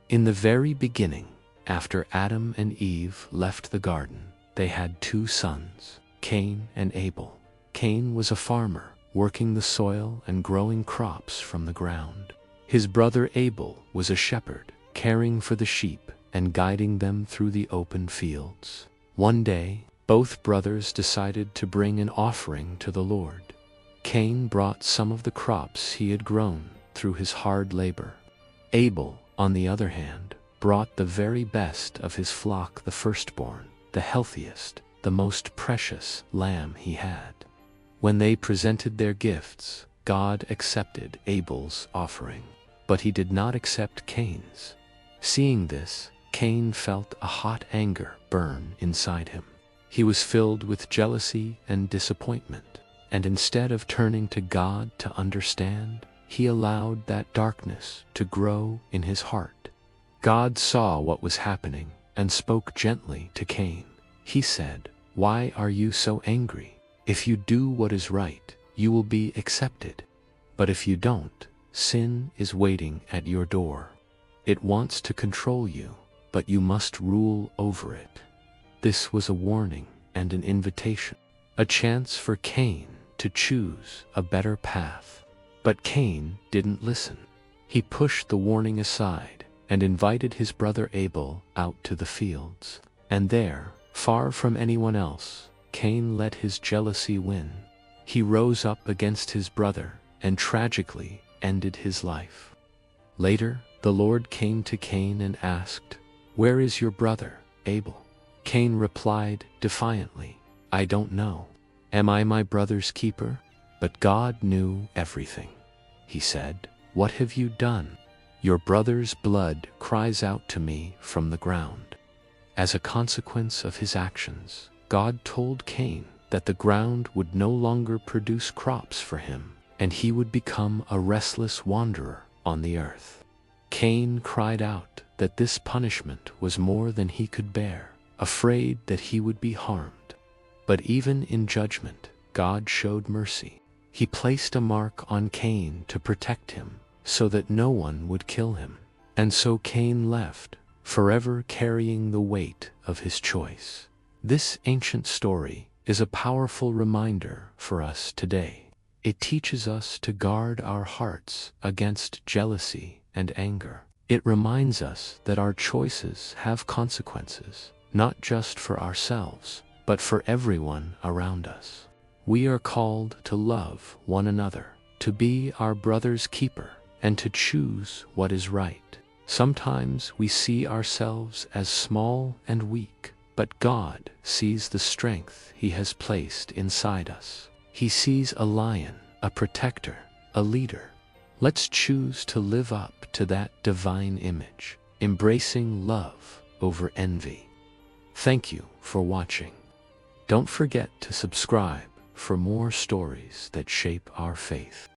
In the very beginning, after Adam and Eve left the garden, they had two sons, Cain and Abel. Cain was a farmer, working the soil and growing crops from the ground. His brother Abel was a shepherd, caring for the sheep and guiding them through the open fields. One day, both brothers decided to bring an offering to the Lord. Cain brought some of the crops he had grown through his hard labor. Abel, on the other hand, brought the very best of his flock, the firstborn, the healthiest, the most precious lamb he had. When they presented their gifts, God accepted Abel's offering, but he did not accept Cain's. Seeing this, Cain felt a hot anger burn inside him. He was filled with jealousy and disappointment, and instead of turning to God to understand, he allowed that darkness to grow in his heart. God saw what was happening and spoke gently to Cain. He said, "Why are you so angry? If you do what is right, you will be accepted. But if you don't, sin is waiting at your door. It wants to control you, but you must rule over it." This was a warning and an invitation, a chance for Cain to choose a better path. But Cain didn't listen. He pushed the warning aside and invited his brother Abel out to the fields. And there, far from anyone else, Cain let his jealousy win. He rose up against his brother and tragically ended his life. Later, the Lord came to Cain and asked, "Where is your brother, Abel?" Cain replied defiantly, "I don't know. Am I my brother's keeper?" But God knew everything. He said, "What have you done? Your brother's blood cries out to me from the ground." As a consequence of his actions, God told Cain that the ground would no longer produce crops for him, and he would become a restless wanderer on the earth. Cain cried out that this punishment was more than he could bear, afraid that he would be harmed. But even in judgment, God showed mercy. He placed a mark on Cain to protect him, so that no one would kill him. And so Cain left, forever carrying the weight of his choice. This ancient story is a powerful reminder for us today. It teaches us to guard our hearts against jealousy and anger. It reminds us that our choices have consequences, not just for ourselves, but for everyone around us. We are called to love one another, to be our brother's keeper, and to choose what is right. Sometimes we see ourselves as small and weak, but God sees the strength He has placed inside us. He sees a lion, a protector, a leader. Let's choose to live up to that divine image, embracing love over envy. Thank you for watching. Don't forget to subscribe for more stories that shape our faith.